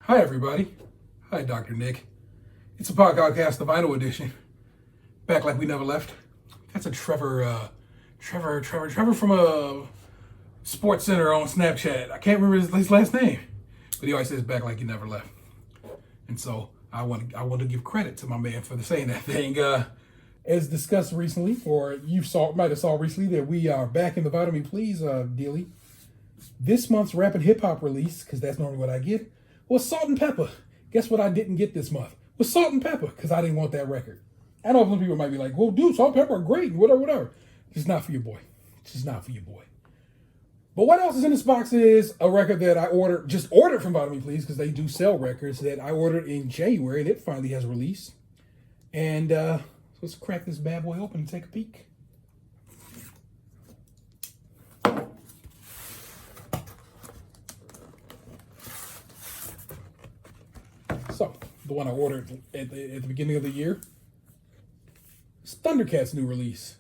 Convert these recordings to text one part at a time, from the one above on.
Hi, everybody. Hi, Dr. Nick. It's a podcast, the vinyl edition. Back like we never left. That's a Trevor from a Sports Center on Snapchat. I can't remember his last name, but he always says back like he never left. And so I want to give credit to my man for saying that thing. As discussed recently, or you might have saw recently, that we are back in the Vitamin Please dealie. This month's Rapid Hip Hop release, because that's normally what I get, was Salt and Pepper. Guess what I didn't get this month? Was Salt and Pepper, because I didn't want that record. I know some people might be like, well, dude, Salt and Pepper are great, whatever. It's not for your boy. It's just not for your boy. But what else is in this box is a record that I just ordered from Vitamin Please, because they do sell records, that I ordered in January, and it finally has released. And so let's crack this bad boy open and take a peek. So, the one I ordered at the beginning of the year is Thundercat's new release.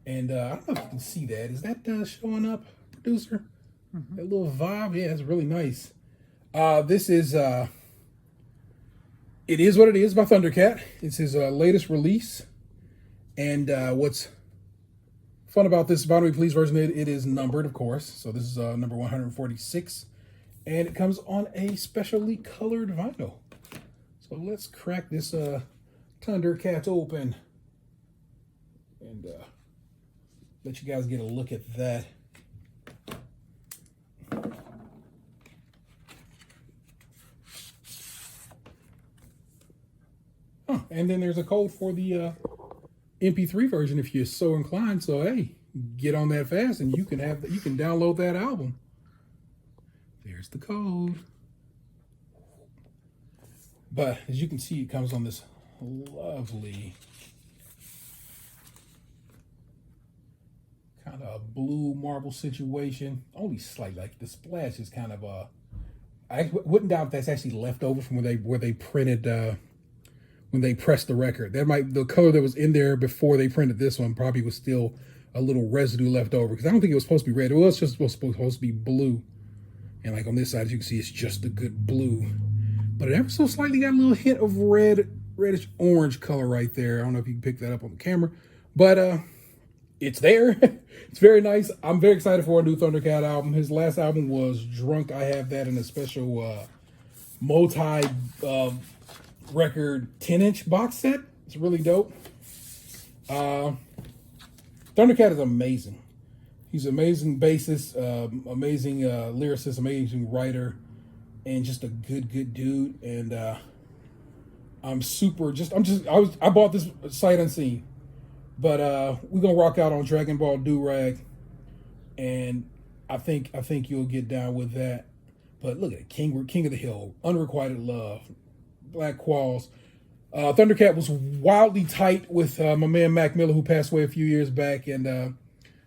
And I don't know if you can see that. Is that showing up, producer? Mm-hmm. That little vibe? Yeah, it's really nice. This is, It Is What It Is by Thundercat. It's his latest release. And what's fun about this Vitamin Please version, it is numbered, of course. So this is number 146. And it comes on a specially colored vinyl. So let's crack this Thundercat open and let you guys get a look at that. And then there's a code for the MP3 version if you're so inclined. So hey, get on that fast and you can download that album. There's the code. But as you can see, it comes on this lovely kind of blue marble situation. Only slight, like the splash is kind of I wouldn't doubt that's actually left over from where they printed when they pressed the record. The color that was in there before they printed this one probably was still a little residue left over, because I don't think it was supposed to be red. It was just supposed to be blue. And like on this side, as you can see, it's just a good blue. But it ever so slightly got a little hint of reddish orange color right there. I don't know if you can pick that up on the camera, but it's there. It's very nice. I'm very excited for a new Thundercat album. His last album was Drunk. I have that in a special multi record 10-inch box set. It's really dope. Thundercat is amazing. He's an amazing bassist, amazing lyricist, amazing writer, and just a good dude. And I bought this sight unseen, but we're gonna rock out on Dragon Ball Do-Rag, and I think you'll get down with that. But look at it, King of the Hill, Unrequited Love, Black Qualls. Thundercat was wildly tight with my man Mac Miller, who passed away a few years back, and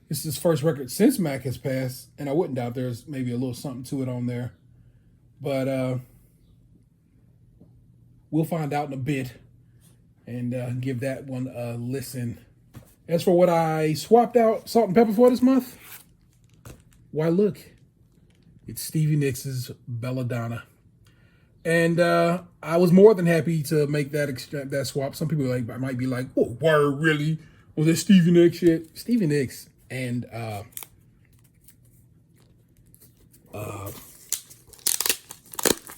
this is his first record since Mac has passed, and I wouldn't doubt there's maybe a little something to it on there. But we'll find out in a bit and give that one a listen. As for what I swapped out Salt and Pepper for this month, why look, it's Stevie Nicks' Belladonna. And I was more than happy to make that swap. Some people might be like, "Oh, word, really? Was that Stevie Nicks shit?" Stevie Nicks and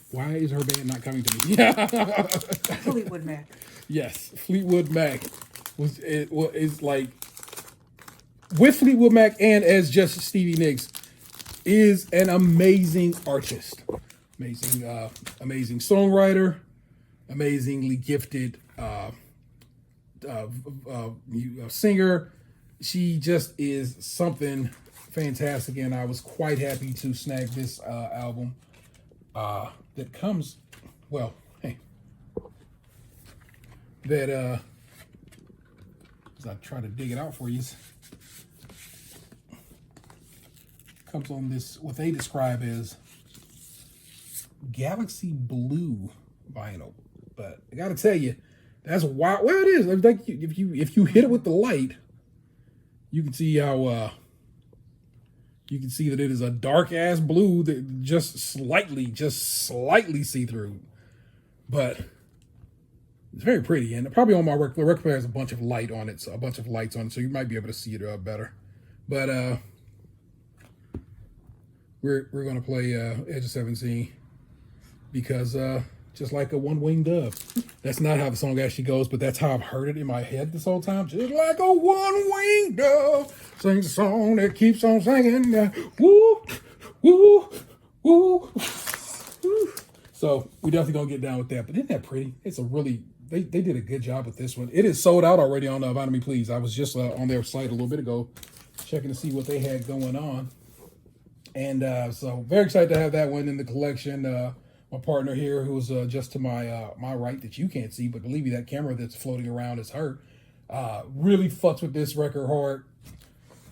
why is her band not coming to me? Fleetwood Mac. Yes, Fleetwood Mac is like, with Fleetwood Mac and as just Stevie Nicks, is an amazing artist. Amazing songwriter, amazingly gifted singer. She just is something fantastic, and I was quite happy to snag this album that comes, well, hey, that as I try to dig it out for you, comes on this, what they describe as Galaxy Blue vinyl. But I gotta tell you, that's wild. Well, it is. Like, if you hit it with the light, you can see how You can see that it is a dark ass blue that just slightly see through, but it's very pretty. And probably on my record player has a bunch of light on it, so a bunch of lights on it, so you might be able to see it better. But we're gonna play Edge of 17 because just like a one-winged dove. That's not how the song actually goes, but that's how I've heard it in my head this whole time. Just like a one-winged dove sings a song that keeps on singing. Woo, woo, woo, woo. So we definitely gonna get down with that. But isn't that pretty? It's a really, they did a good job with this one. It is sold out already on Vinyl Me Please. I was just on their site a little bit ago, checking to see what they had going on. And so very excited to have that one in the collection. My partner here, who's just to my my right that you can't see, but believe me, that camera that's floating around is her. Really fucks with this record hard.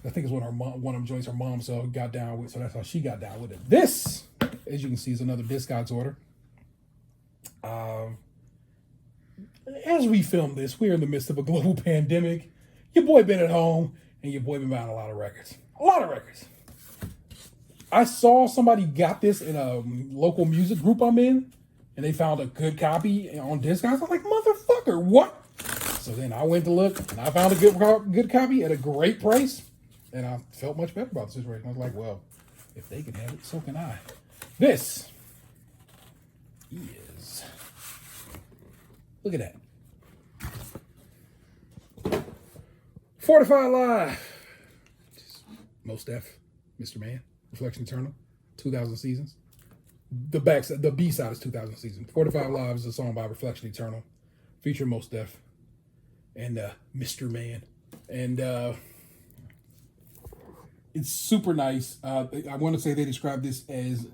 I think it's one of them joints her mom got down with, so that's how she got down with it. This, as you can see, is another Discogs order. As we film this, we're in the midst of a global pandemic. Your boy been at home, and your boy been buying a lot of records. A lot of records. I saw somebody got this in a local music group I'm in, and they found a good copy on Discogs. I was like, motherfucker, what? So then I went to look, and I found a good copy at a great price, and I felt much better about the situation. I was like, well, if they can have it, so can I. This is, look at that. Fortified Live. Most Def, Mr. Man. Reflection Eternal, 2000 Seasons. The B side is 2000 Seasons. 45 Live is a song by Reflection Eternal, featuring Most Def and Mr. Man. And it's super nice. I want to say they described this as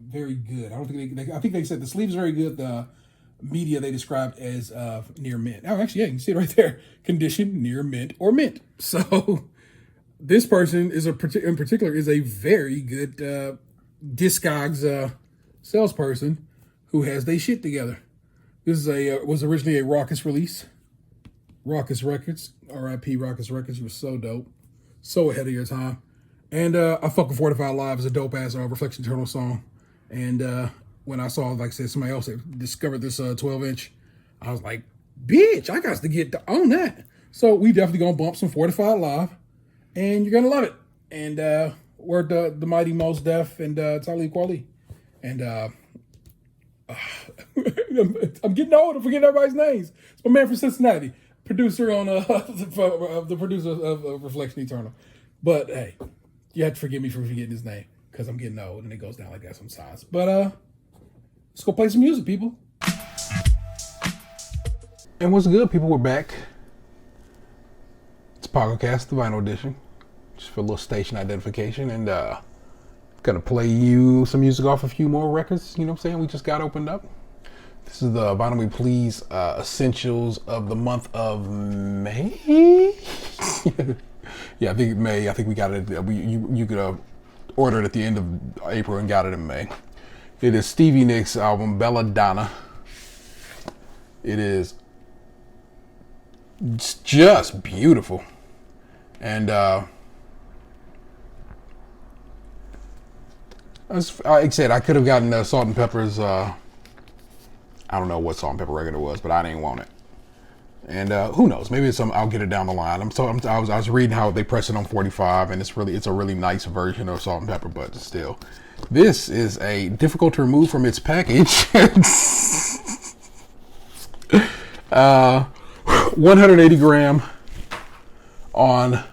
very good. I don't think I think they said the sleeve is very good. The media they described as near mint. Oh, actually, yeah, you can see it right there. Condition near mint or mint. So this person is in particular is a very good Discogs salesperson who has their shit together. This is was originally a Raucous release. Raucous Records, R.I.P. Raucous Records. It was so dope, so ahead of your time. And I fuck with 45 Live as a dope ass Reflection Eternal song. And when I saw, like I said, somebody else that discovered this 12-inch, I was like, bitch, I got to get on that. So we definitely gonna bump some 45 Live. And you're going to love it. And we're the mighty Mos Def and Talib Kweli. And I'm getting old. I'm forgetting everybody's names. It's my man from Cincinnati. Producer on the producer of Reflection Eternal. But hey, you have to forgive me for forgetting his name because I'm getting old and it goes down like that sometimes. But let's go play some music, people. And what's good, people? We're back. It's Podcast, the Vinyl Edition. Just for a little station identification, and gonna play you some music off a few more records. You know what I'm saying? We just got opened up. This is the Vinyl Me Please essentials of the month of May. Yeah, I think May. I think we got it. You could order it at the end of April and got it in May. It is Stevie Nicks' album Bella Donna. It is just beautiful, and like I said, I could have gotten Salt and Pepper's, I don't know what Salt and Pepper record it was, but I didn't want it. And who knows? Maybe it's I'll get it down the line. I was reading how they press it on 45, and it's a really nice version of Salt and Pepper, but still, this is a difficult to remove from its package. 180 gram on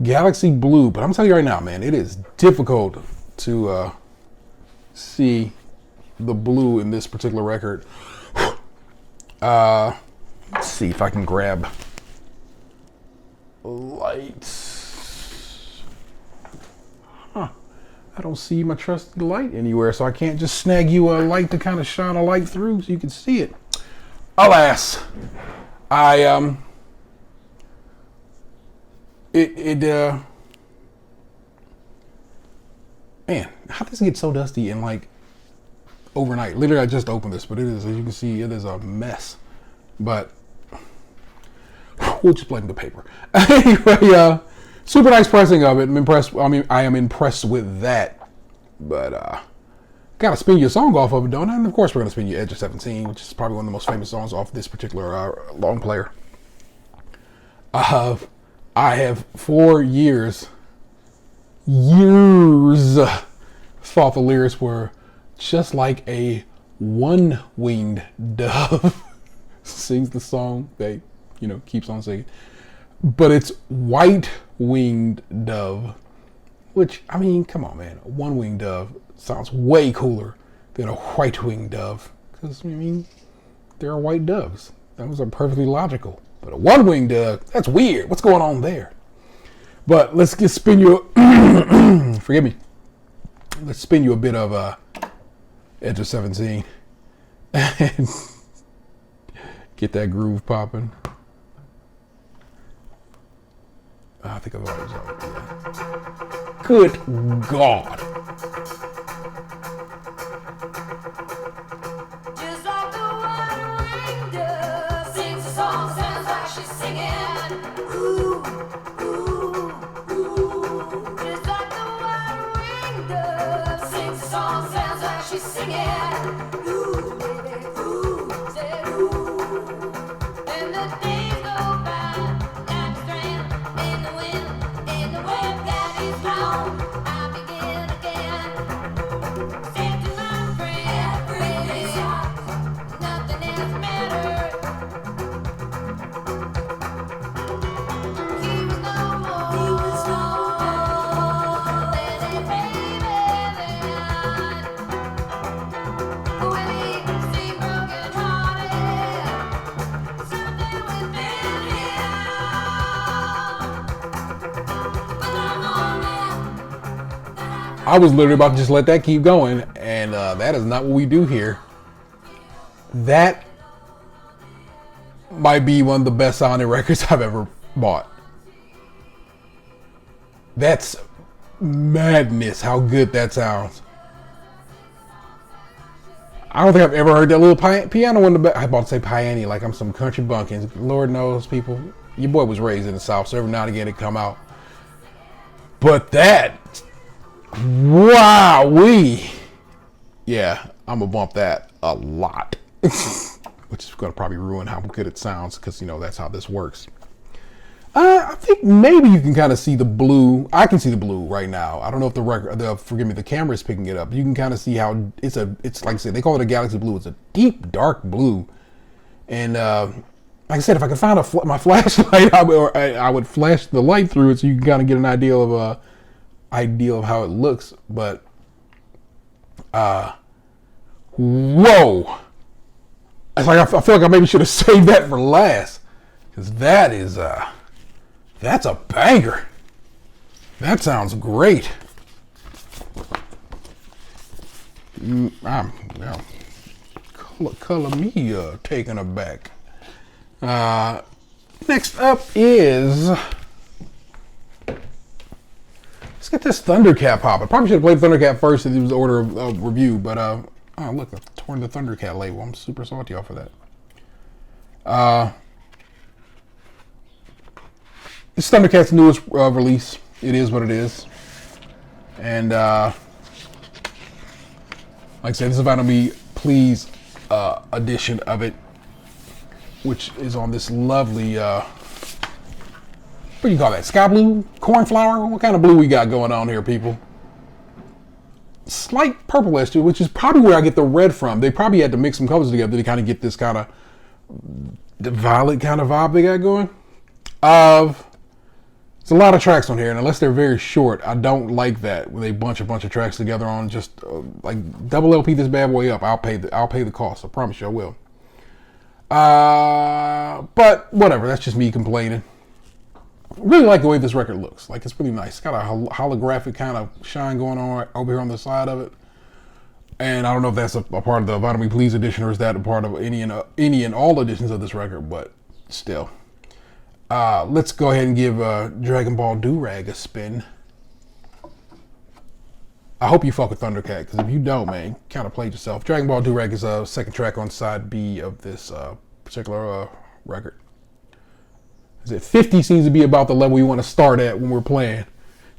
Galaxy Blue, but I'm telling you right now, man, it is difficult to see the blue in this particular record. Let's see if I can grab lights. I don't see my trusted light anywhere, so I can't just snag you a light to kind of shine a light through so you can see it. Alas, man, how does it get so dusty in like overnight? Literally, I just opened this, but it is, as you can see, it is a mess. But we'll just blame the paper. Anyway, Super nice pressing of it. I'm impressed. I mean, I am impressed with that. But gotta spin your song off of it, don't I? And of course, we're gonna spin you Edge of 17, which is probably one of the most famous songs off this particular long player. I have for years thought the lyrics were just like a one-winged dove sings the song that keeps on singing, but it's white-winged dove, which, I mean, come on, man, a one-winged dove sounds way cooler than a white-winged dove, because I mean there are white doves. Those are perfectly logical, but a one-winged dove, that's weird. What's going on there? But let's spin you forgive me, let's spin you a bit of Edge of 17 and get that groove popping. I think I've always yeah. Good God. Just like the one-winged dove sings a song, sounds like she's singing. Ooh, ooh, ooh. Just like the one-winged dove sings a song, sounds like she's singing. Ooh, baby, ooh, say ooh. And the days go by like a strand in the wind, in the web that is blown. I begin again. Said to my friend, baby, nothing else matters. He was no more than a baby then. When he seemed broken hearted, something within him was a moment that I was literally about to just let that keep going, and that is not what we do here. That might be one of the best sounding records I've ever bought. That's madness how good that sounds. I don't think I've ever heard that little piano in the back. I'm about to say piano like I'm some country bumpkins. Lord knows, people, your boy was raised in the South, so every now and again it come out. But that, wow-wee. Yeah, I'm gonna bump that a lot. Which is gonna probably ruin how good it sounds, because that's how this works. I think maybe you can kind of see the blue. I can see the blue right now. I don't know if the camera is picking it up. You can kind of see how it's like I said, they call it a galaxy blue. It's a deep, dark blue. And like I said, if I could find my flashlight, I would flash the light through it so you can kind of get an idea of how it looks. But whoa! It's like I feel like I maybe should have saved that for last, because that is that's a banger. That sounds great. Color me taken aback. Next up is, let's get this Thundercat pop. I probably should have played Thundercat first in the order of review, but oh look, I torn the Thundercat label. I'm super salty off of that. It's Thundercat's newest release. It is what it is. And like I said, this is Vinyl Me Please edition of it, which is on this lovely, what do you call that? Sky blue? Cornflower? What kind of blue we got going on here, people? Slight purple-ish, which is probably where I get the red from. They probably had to mix some colors together to kind of get this kind of the violet kind of vibe they got going. There's a lot of tracks on here, and unless they're very short, I don't like that when they bunch a bunch of tracks together on just like double LP this bad boy up. I'll pay the cost. I promise you I will. But whatever. That's just me complaining. Really like the way this record looks. Like, it's really nice. It's got a holographic kind of shine going on right over here on the side of it. And I don't know if that's a part of the Vinyl Me Please edition, or is that a part of any and all editions of this record, but still. Let's go ahead and give Dragon Ball Do-Rag a spin. I hope you fuck with Thundercat, because if you don't, man, you kind of played yourself. Dragon Ball Do-Rag is a second track on side B of this particular record. Is it 50 seems to be about the level we want to start at when we're playing,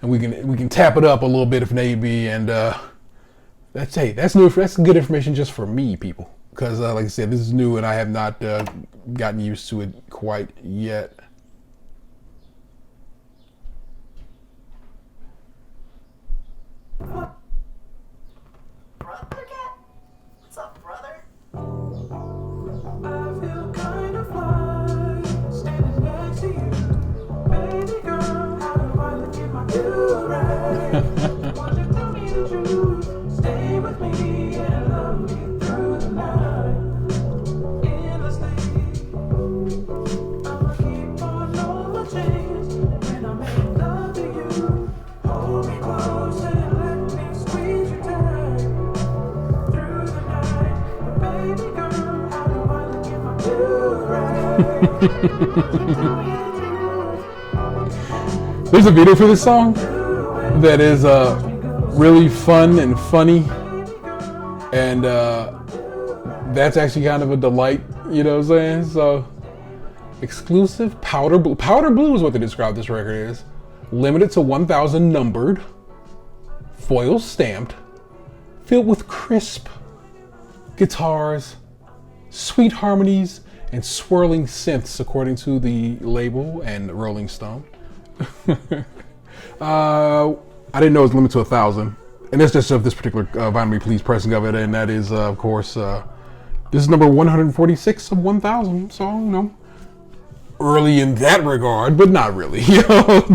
and we can tap it up a little bit if need be. And that's new. That's good information just for me, people, because like I said, this is new and I have not gotten used to it quite yet. Thundercat? What's up, brother? I feel kind of fly standing next to you. Baby girl, how do I look in my do-rag? Won't you tell me the truth? Stay with me and love me through the night. Endlessly, I'ma keep on all my chains when I make love to you. Hold me close and let me squeeze you tight through the night. But baby girl, how do I look in my do-rag? Won't you tell me the truth? There's a video for this song that is really fun and funny, and that's actually kind of a delight, you know what I'm saying? So, exclusive powder blue. Powder blue is what they describe this record as. Limited to 1,000 numbered, foil stamped, filled with crisp guitars, sweet harmonies, and swirling synths, according to the label and Rolling Stone. I didn't know it was limited to 1,000, and that's just of this particular Vinyl Me Please pressing of it, and that is, of course, this is number 146 of 1,000. So, you know, early in that regard, but not really, you know.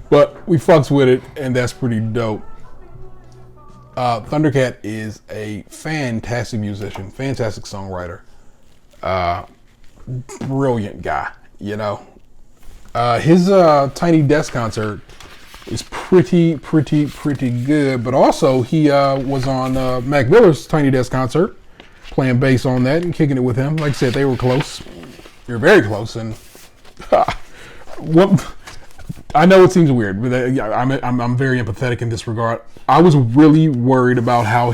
But we fucks with it, and that's pretty dope. Thundercat is a fantastic musician, fantastic songwriter, brilliant guy, you know. His Tiny Desk concert is pretty good, but also he was on Mac Miller's Tiny Desk concert, playing bass on that and kicking it with him. Like I said, they were close. They were very close, and I know it seems weird, but I'm very empathetic in this regard. I was really worried about how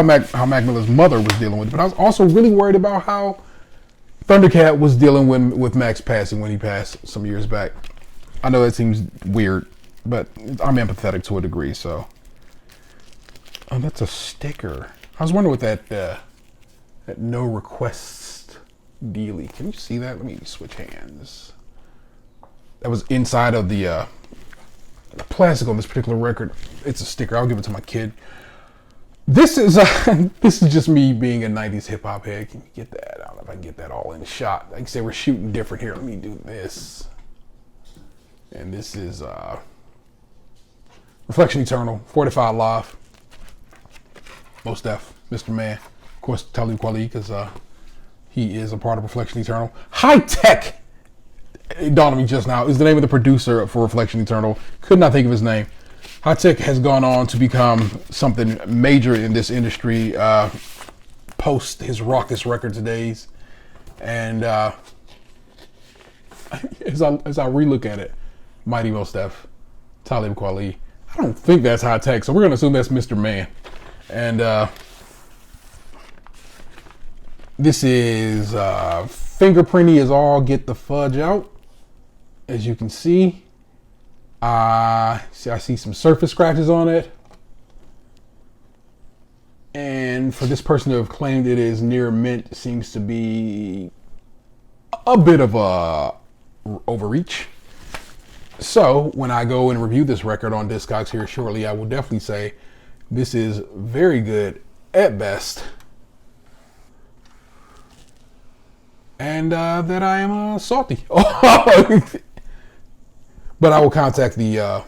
Mac Miller's mother was dealing with it, but I was also really worried about how Thundercat was dealing with Mac's passing when he passed some years back. I know that seems weird, but I'm empathetic to a degree, so. Oh, that's a sticker. I was wondering what that no requests dealie. Can you see that? Let me switch hands. That was inside of the plastic on this particular record. It's a sticker. I'll give it to my kid. This is just me being a 90s hip hop head. Can you get that? I don't know if I can get that all in shot. Like I say, we're shooting different here. Let me do this. And this is Reflection Eternal, Fortified Live. Most Def, Mr. Man. Of course, Talib Kweli, because he is a part of Reflection Eternal. High Tech, it dawned on me just now, is the name of the producer for Reflection Eternal. Could not think of his name. High Tech has gone on to become something major in this industry post his Raucous Records days. And as I relook at it, Mighty Most Def, Talib Kweli, I don't think that's High Tech, so we're going to assume that's Mr. Man. And this is fingerprinty as all get the fudge out. As you can see, I see some surface scratches on it. And for this person to have claimed it is near mint seems to be a bit of a overreach. So when I go and review this record on Discogs here shortly, I will definitely say this is very good at best, and that I am salty. But I will contact the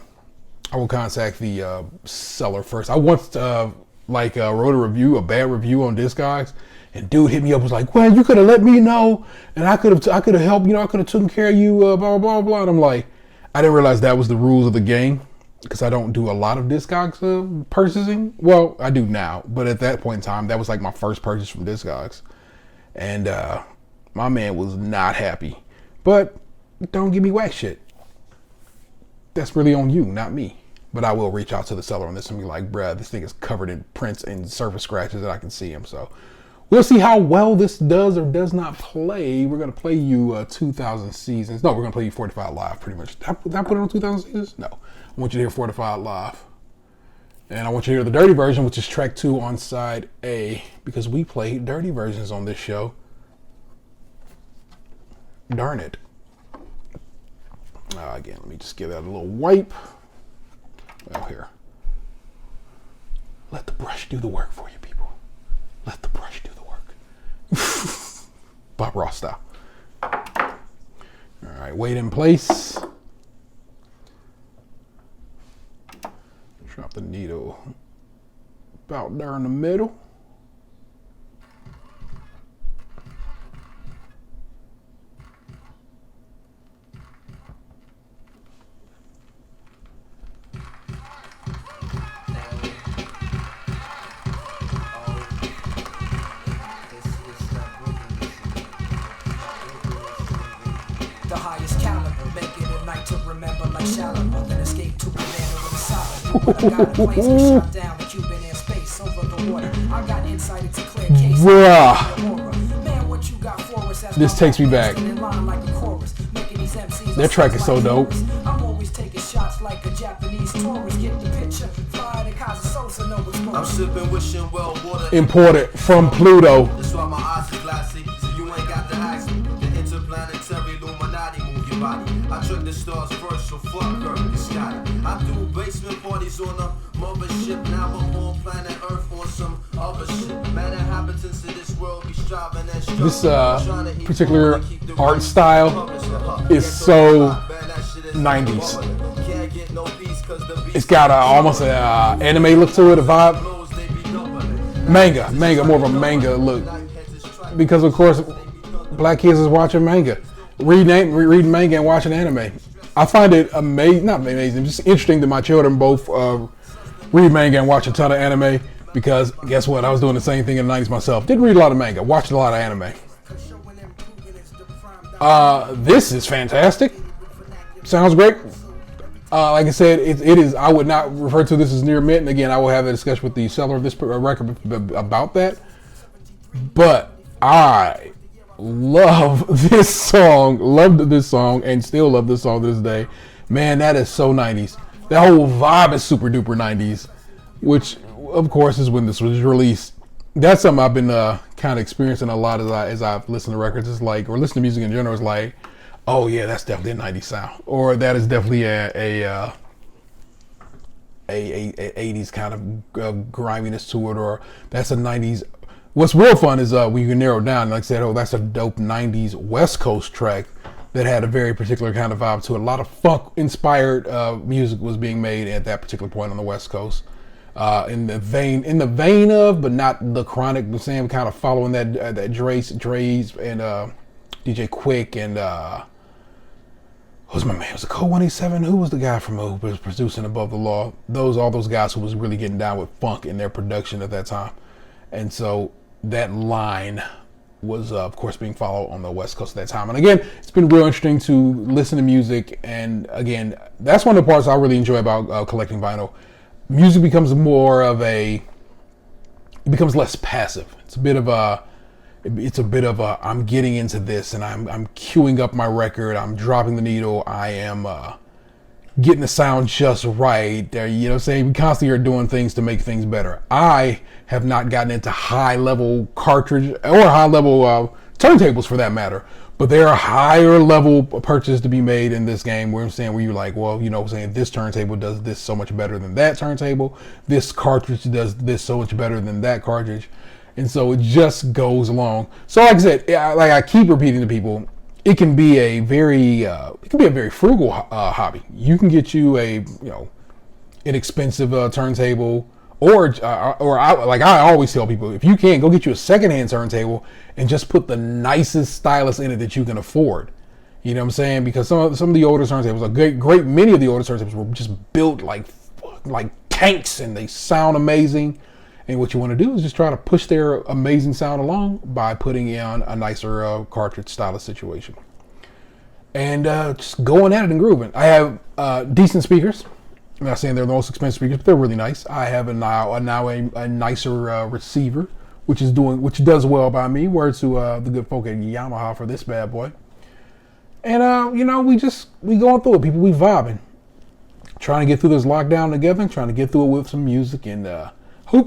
seller first. I once wrote a bad review on Discogs, and dude hit me up, was like, "Well, you could have let me know, and I could have helped. You know, I could have taken care of you." Blah blah blah blah. And I'm like, I didn't realize that was the rules of the game, because I don't do a lot of Discogs purchasing. Well, I do now, but at that point in time, that was like my first purchase from Discogs, and my man was not happy. But don't give me whack shit. That's really on you, not me. But I will reach out to the seller on this and be like, bruh, this thing is covered in prints and surface scratches that I can see him. So We'll see how well this does or does not play. We're going to play you 2000 Seasons. No, we're going to play you Fortified live, pretty much. Did I put it on 2000 Seasons? No. I want you to hear Fortified live. And I want you to hear the dirty version, which is track 2 on side A, because we play dirty versions on this show. Darn it. Again, let me just give that a little wipe. Well, here. Let the brush do the work for you, people. Let the brush do the work. Bob Ross style. All right, wait in place. Drop the needle about there in the middle. The highest caliber, make it a night to remember like Shalimar, then escape to a land with a solid. I got a place to shot down the Cuban air space over the water. I got insight into clear case. Bruh. Man, what you got for us as This takes me back. That track is so dope. I'm always taking shots like a Japanese tourist. Get the picture. Fly to Casa Sosa, no exposure. I'm sipping, wishing well water. Imported from Pluto. That's why my eyes are glassy, so you ain't got to ask me. The interplanetary Illuminati move your body. I trick the stars first, so fuck her, you Scotty. I do basement parties on a mothership. Now I'm on planet Earth on some other shit. Man, inhabitants of this world be striving and struggling. This particular art style is so 90s. It's got almost an anime look to it, a vibe. Manga, more of a manga look. Because of course, black kids is watching manga, reading manga and watching anime. I find it amazing, not amazing, just interesting that my children both read manga and watch a ton of anime. Because guess what, I was doing the same thing in the 90s myself. Didn't read a lot of manga, watched a lot of anime. This is fantastic. Sounds great. Like I said, it is. I would not refer to this as near mint. And again, I will have a discussion with the seller of this record about that. But I love this song. Loved this song and still love this song to this day. Man, that is so 90s. That whole vibe is super duper 90s. Which, of course, is when this was released. That's something I've been kind of experiencing a lot as I've listened to records. It's like, or listen to music in general. It's like, oh yeah, that's definitely a 90s sound, or that is definitely a 80s kind of griminess to it, or that's a 90s. What's real fun is when you can narrow it down. Like I said, oh, that's a dope 90s West Coast track that had a very particular kind of vibe to it. A lot of funk inspired music was being made at that particular point on the West Coast. In the vein of, but not the Chronic, the same kind of following that Dre's and DJ Quick and who's my man? Was it Code 187? Who was the guy from who was producing Above the Law? All those guys who was really getting down with funk in their production at that time. And so that line was of course being followed on the West Coast at that time. And again, it's been real interesting to listen to music. And again, that's one of the parts I really enjoy about collecting vinyl. Music becomes it becomes less passive. It's a bit of a I'm getting into this and I'm queuing up my record. I'm dropping the needle. I am getting the sound just right. There, you know what I'm saying? We constantly are doing things to make things better. I have not gotten into high level cartridge or high level turntables for that matter. But there are higher level purchases to be made in this game where I'm saying, where you're like, well, you know, saying this turntable does this so much better than that turntable. This cartridge does this so much better than that cartridge. And so it just goes along. So like I said, like I keep repeating to people, it can be a very frugal hobby. You can get you a, inexpensive turntable, or I always tell people, if you can, go get you a secondhand turntable and just put the nicest stylus in it that you can afford. You know what I'm saying? Because some of the older turntables, many of the older turntables were just built like tanks, and they sound amazing. And what you want to do is just try to push their amazing sound along by putting in a nicer cartridge stylus situation. And just going at it and grooving. I have decent speakers. I'm not saying they're the most expensive speakers, but they're really nice. I have a nicer receiver which does well by me. Word to the good folk at Yamaha for this bad boy. And we going through it, people. We vibing, trying to get through this lockdown together, trying to get through it with some music, and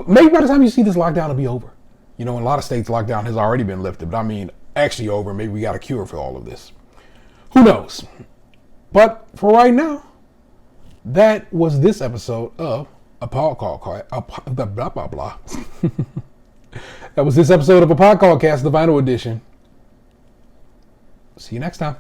maybe by the time you see this lockdown, it'll be over. In a lot of states, lockdown has already been lifted, but I mean, actually over. Maybe we got a cure for all of this. Who knows? But for right now, that was this episode of a podcast. Blah blah blah. That was this episode of a podcast, the vinyl edition. See you next time.